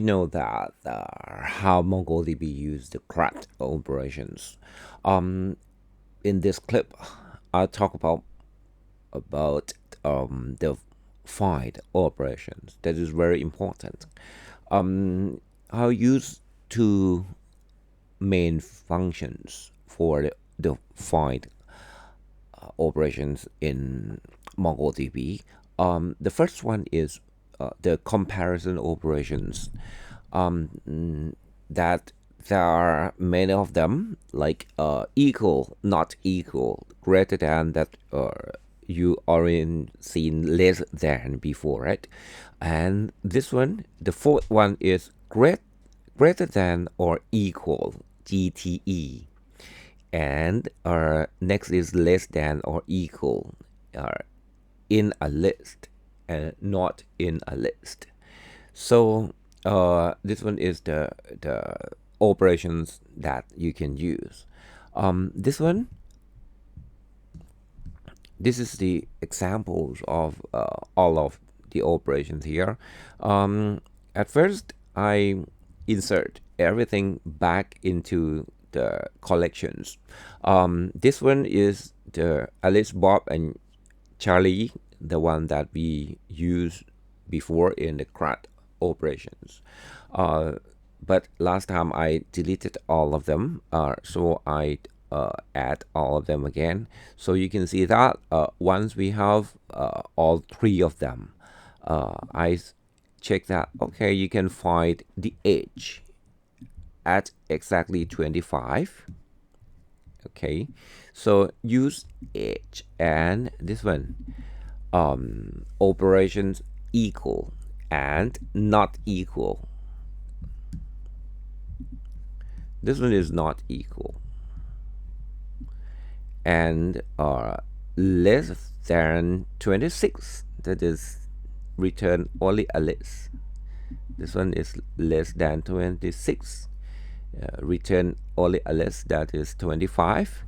You know that how MongoDB use the CRUD operations. Um, in this clip, I'll talk about the find operations. That is very important. I'll use two main functions for the find operations in MongoDB. The first one is the comparison operations. That there are many of them, like equal, not equal, greater than, that you already seen less than before, right? And this one, the fourth one, is greater than or equal, GTE. And next is less than or equal, in a list and not in a list. So this one is the operations that you can use. This one, this is the examples of all of the operations here. At first, I insert everything back into the collections. This one is the Alice, Bob, and Charlie, the one that we used before in the CRUD operations. But last time I deleted all of them, so I add all of them again. So you can see that once we have all three of them, I check that, okay, you can find the age at exactly 25. Okay, so use age and this one, operations equal and not equal. This one is not equal, and less than 26, that is return only a list. This one is less than 26, return only a list, that is 25.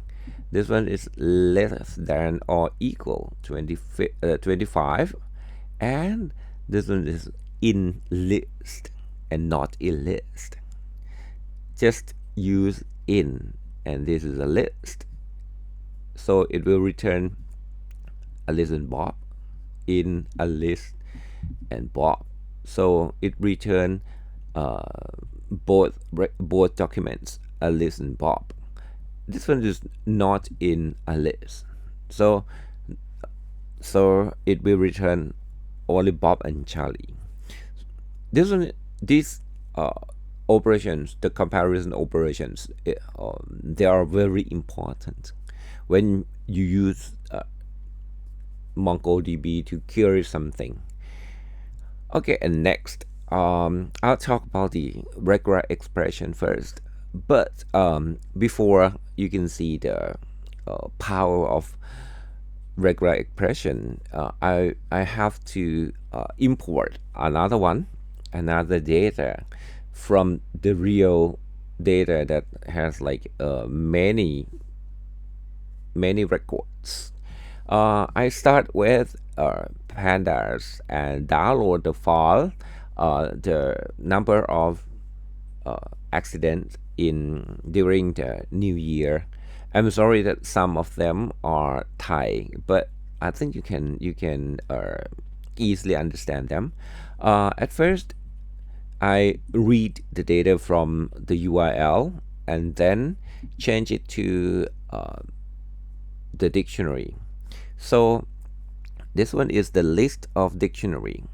This one is less than or equal 25, and this one is in list and not in list. Just use in, and this is a list, so it will return a list and Bob, in a list and Bob. So it return both documents, a list and Bob. This one is not in a list, so it will return only Bob and Charlie. These operations, the comparison operations, they are very important when you use MongoDB to query something. Okay, and next, I'll talk about the regular expression first. But before you can see the power of regular expression, I have to import another data from the real data that has like many records. I start with pandas and download the file, the number of accidents in during the new year. I'm sorry that some of them are Thai, but I think you can easily understand them. At first, I read the data from the URL and then change it to the dictionary. So this one is the list of dictionary.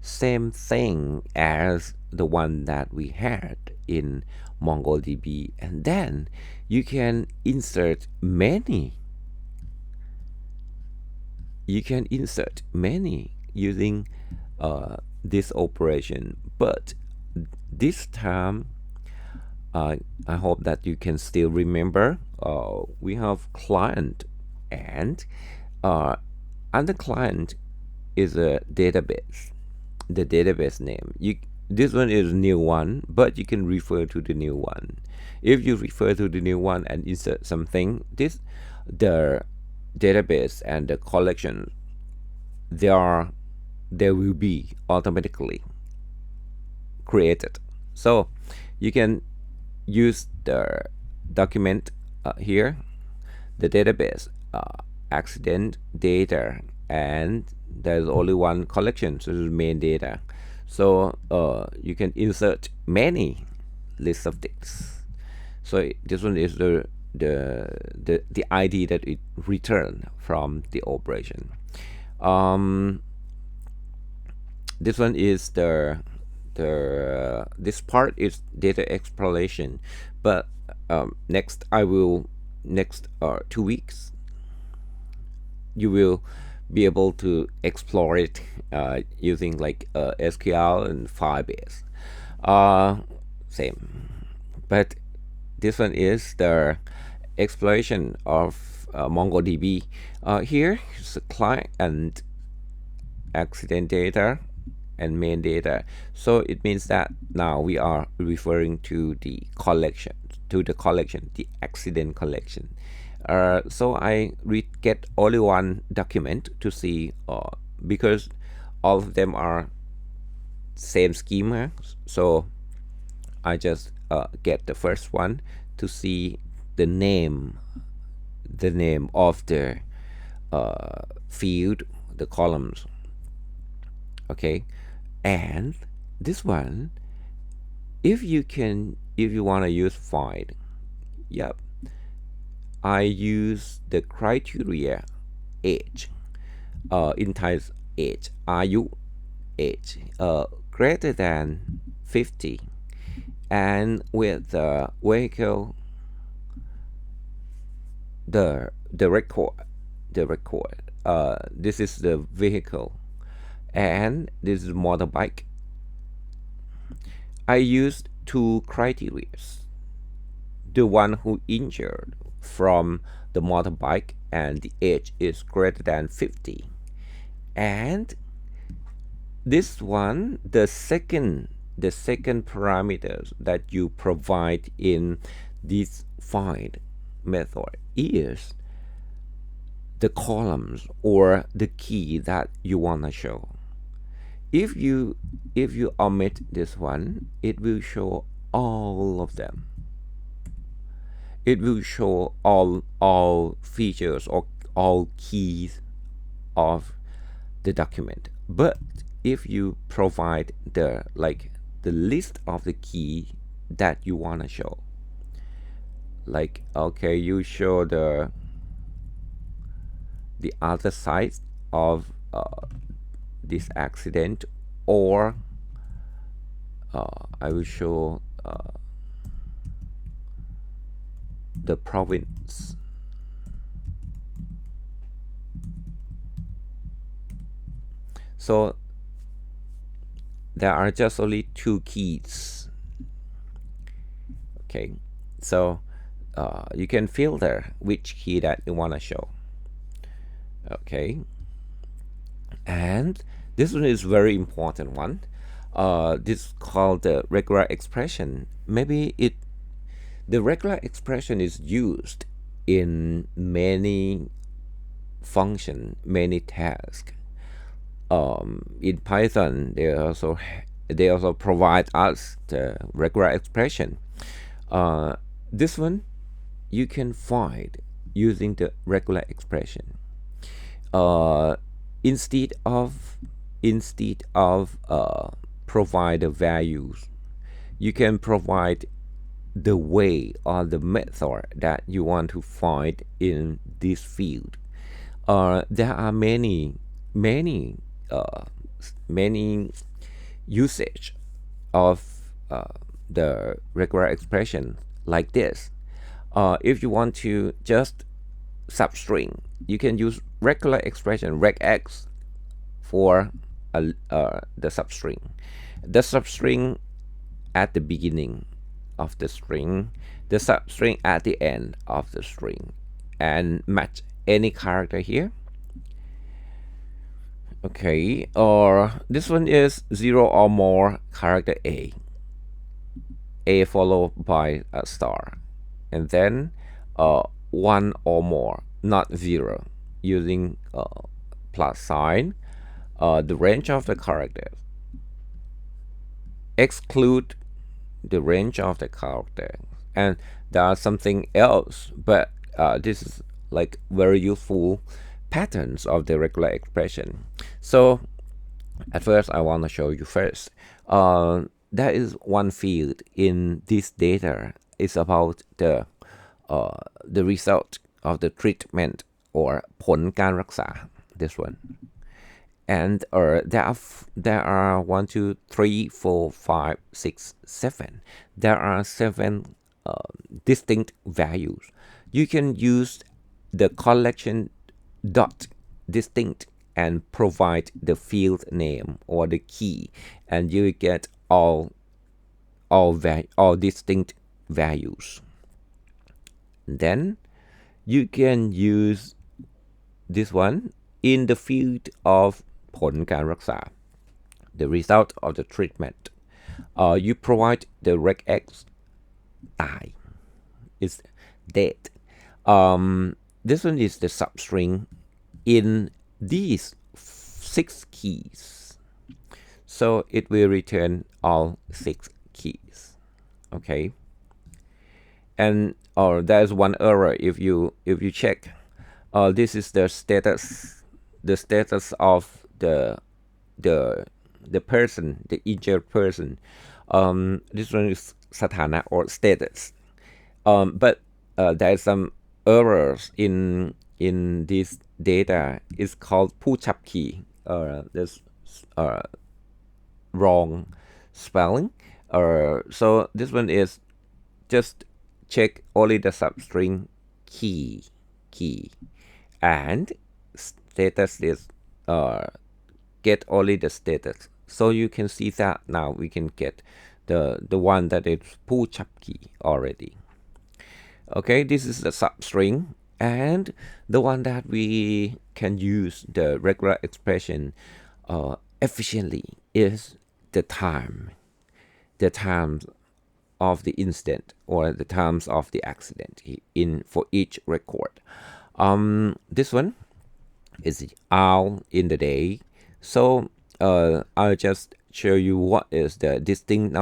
Same thing as the one that we had in MongoDB, and then you can insert many. You can insert many using this operation, but this time I hope that you can still remember we have client, and under client is a database, the database name. This one is new one, but you can refer to the new one. If you refer to the new one and insert something, the database and the collection, they will be automatically created. So you can use the document here, the database, accident data, and there's only one collection, so this is main data. So you can insert many lists of ticks. So this one is the ID that it returned from the operation. This one is this part is data exploration, but next 2 weeks you will be able to explore it using like SQL and Firebase. Same, but this one is the exploration of MongoDB. Here is the client and accident data and main data. So it means that now we are referring to the collection, the accident collection. So I get only one document to see, because all of them are same schema. So I just get the first one to see the name of the field, the columns. Okay, and this one, if you want to use find, yep, I use the criteria age, in types age, are you age greater than 50, and with the vehicle, the record, this is the vehicle, and this is motorbike. I used two criteria. The one who injured from the motorbike and the age is greater than 50, and this one, the second parameters that you provide in this find method is the columns or the key that you want to show. If you omit this one, it will show all of them. It will show all features or all keys of the document. But if you provide the list of the key that you want to show, like, okay, you show the other side of this accident, or I will show the province. So there are just only two keys. Okay, so you can filter which key that you want to show. Okay, and this one is very important one. This is called the regular expression. Maybe the regular expression is used in many function, many tasks. In Python, they also provide us the regular expression. This one you can find using the regular expression. Instead of provide the values, you can provide the way or the method that you want to find in this field. There are many usage of the regular expression like this. If you want to just substring, you can use regular expression regx for the substring. The substring at the beginning of the string, the substring at the end of the string, and match any character here. Okay, or this one is 0 or more character A followed by a star, and then 1 or more, not 0, using plus sign. The range of the characters, exclude the range of the character, and there are something else, but this is like very useful patterns of the regular expression. So at first I want to show you first. There is one field in this data. It's about the result of the treatment or ผลการรักษา this one. And there are 1, 2, 3, 4, 5, 6, 7. There are 7 distinct values. You can use the collection dot distinct and provide the field name or the key, and you get all distinct values. Then you can use this one in the field of ผลการรักษา the result of the treatment. You provide the regex ตาย is dead. This one is the substring in these 6 keys, so it will return all 6 keys. Okay, and there's one error if you check. This is the status of the person, the injured person. This one is สถานะ or status. But there are some errors in this data. It's called ผู้ฉับขี่ there's wrong spelling. So this one is just check only the substring key, and status is get only the status. So you can see that now we can get the one that is ผู้ฉับขี่ already. Okay, this is the substring, and the one that we can use the regular expression efficiently is the times of the incident or the times of the accident for each record. This one is hour in the day. So I'll just show you what is the distinct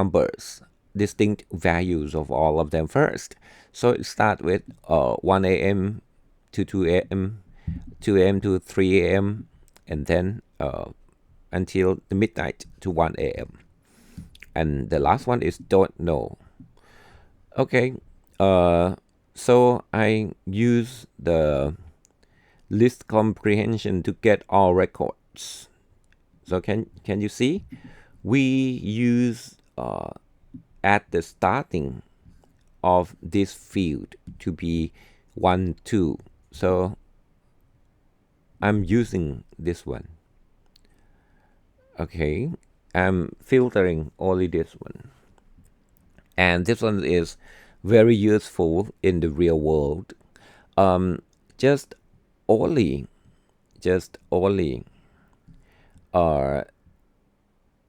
values of all of them first. So it starts with 1 a.m. to 2 a.m., 2 a.m. to 3 a.m., and then until the midnight to 1 a.m. And the last one is don't know. Okay, so I use the list comprehension to get all records. So can you see? We use at the starting of this field to be 1, 2. So I'm using this one. Okay, I'm filtering only this one. And this one is very useful in the real world. Just only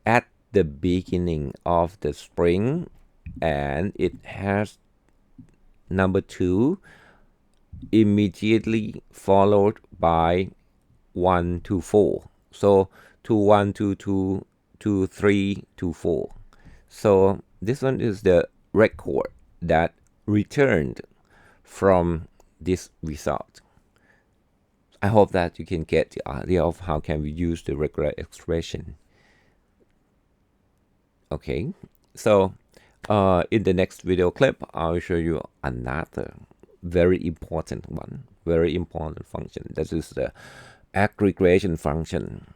at the beginning of the spring, and it has number 2 immediately followed by 1 to 4. So 2, 1, 2, 2, 2, 3, 2, 4. So this one is the record that returned from this result. I hope that you can get the idea of how can we use the regular expression. Okay, so in the next video clip, I'll show you another very important function. That is the aggregation function.